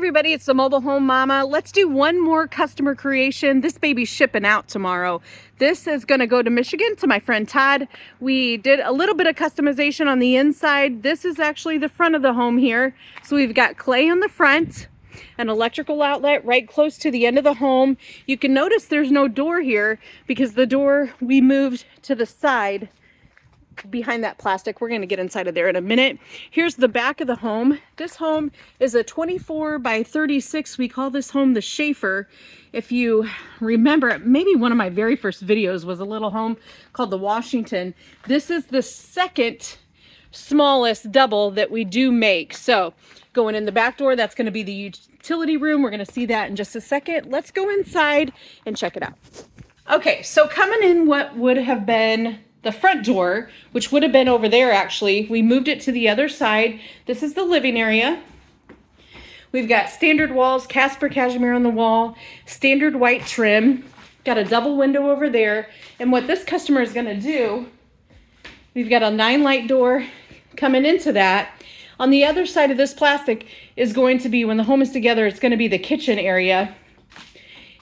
everybody, it's the Mobile Home Mama. Let's do one more customer creation. This baby's shipping out tomorrow. This is gonna go to Michigan to my friend Todd. We did a little bit of customization on the inside. This is actually the front of the home here. So we've got clay on the front, an electrical outlet right close to the end of the home. You can notice there's no door here because the door we moved to the side behind that plastic. We're going to get inside of there in a minute. Here's the back of the home. This home is a 24 by 36. We call this home the Shafer. If you remember, maybe one of my very first videos was a little home called the Washington. This is the second smallest double that we do make. So going in the back door, that's going to be the utility room. We're going to see that in just a second. Let's go inside and check it out. Okay, so coming in what would have been the front door, which would have been over there actually, we moved it to the other side. This is the living area. We've got standard walls, Casper cashmere on the wall, standard white trim, got a double window over there. And what this customer is gonna do, we've got a 9-light door coming into that. On the other side of this plastic is going to be, when the home is together, it's gonna be the kitchen area.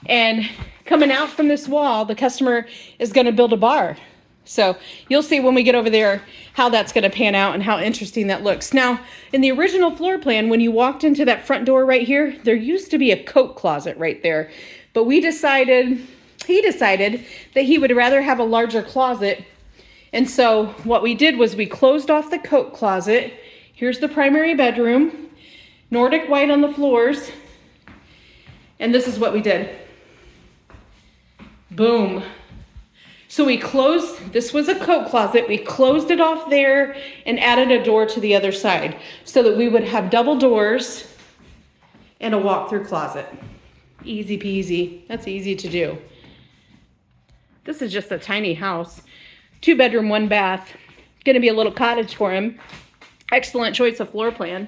And coming out from this wall, the customer is gonna build a bar. So you'll see when we get over there how that's going to pan out and how interesting that looks. Now, in the original floor plan, when you walked into that front door right here, there used to be a coat closet right there. But he decided that he would rather have a larger closet. And so what we did was we closed off the coat closet. Here's the primary bedroom, Nordic white on the floors. And this is what we did. Boom. So we closed, this was a coat closet, we closed it off there and added a door to the other side so that we would have double doors and a walk-through closet. Easy peasy, that's easy to do. This is just a tiny house, 2-bedroom, 1 bath. Gonna be a little cottage for him. Excellent choice of floor plan.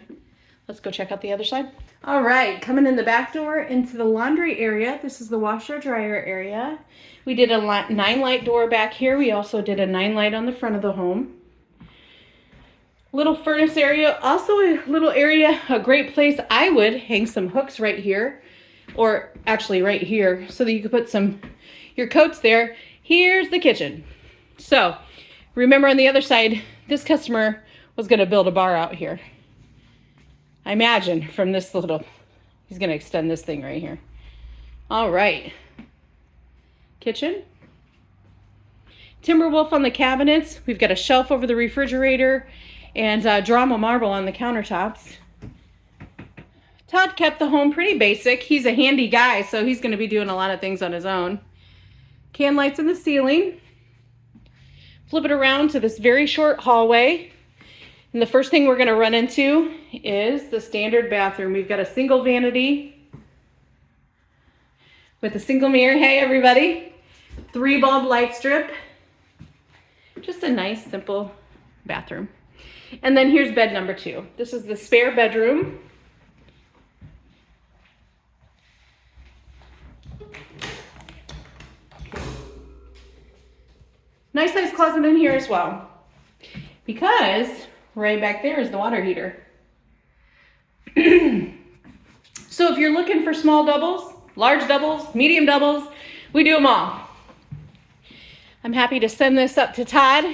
Let's go check out the other side. All right, coming in the back door into the laundry area. This is the washer dryer area. We did a 9-light door back here. We also did a 9-light on the front of the home. Little furnace area, also a little area, a great place. I would hang some hooks right here, or actually right here, so that you could put your coats there. Here's the kitchen. So remember on the other side, this customer was gonna build a bar out here. I imagine from this little, he's gonna extend this thing right here. All right, kitchen. Timberwolf on the cabinets. We've got a shelf over the refrigerator and drama marble on the countertops. Todd kept the home pretty basic. He's a handy guy, so he's gonna be doing a lot of things on his own. Can lights in the ceiling. Flip it around to this very short hallway. And the first thing we're going to run into is the standard bathroom. We've got a single vanity with a single mirror. Hey, everybody. 3-bulb light strip. Just a nice, simple bathroom. And then here's bed number 2. This is the spare bedroom. Nice size closet in here as well, because right back there is the water heater. So if you're looking for small doubles, large doubles, medium doubles, we do them all. I'm happy to send this up to Todd,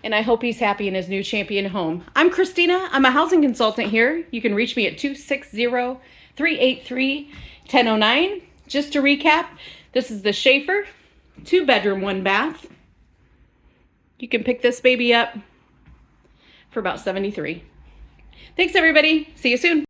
and I hope he's happy in his new champion home. I'm Christina. I'm a housing consultant here. You can reach me at 260-383-1009. Just to recap, this is the Shafer, 2-bedroom, 1 bath. You can pick this baby up for about $73. Thanks, everybody. See you soon.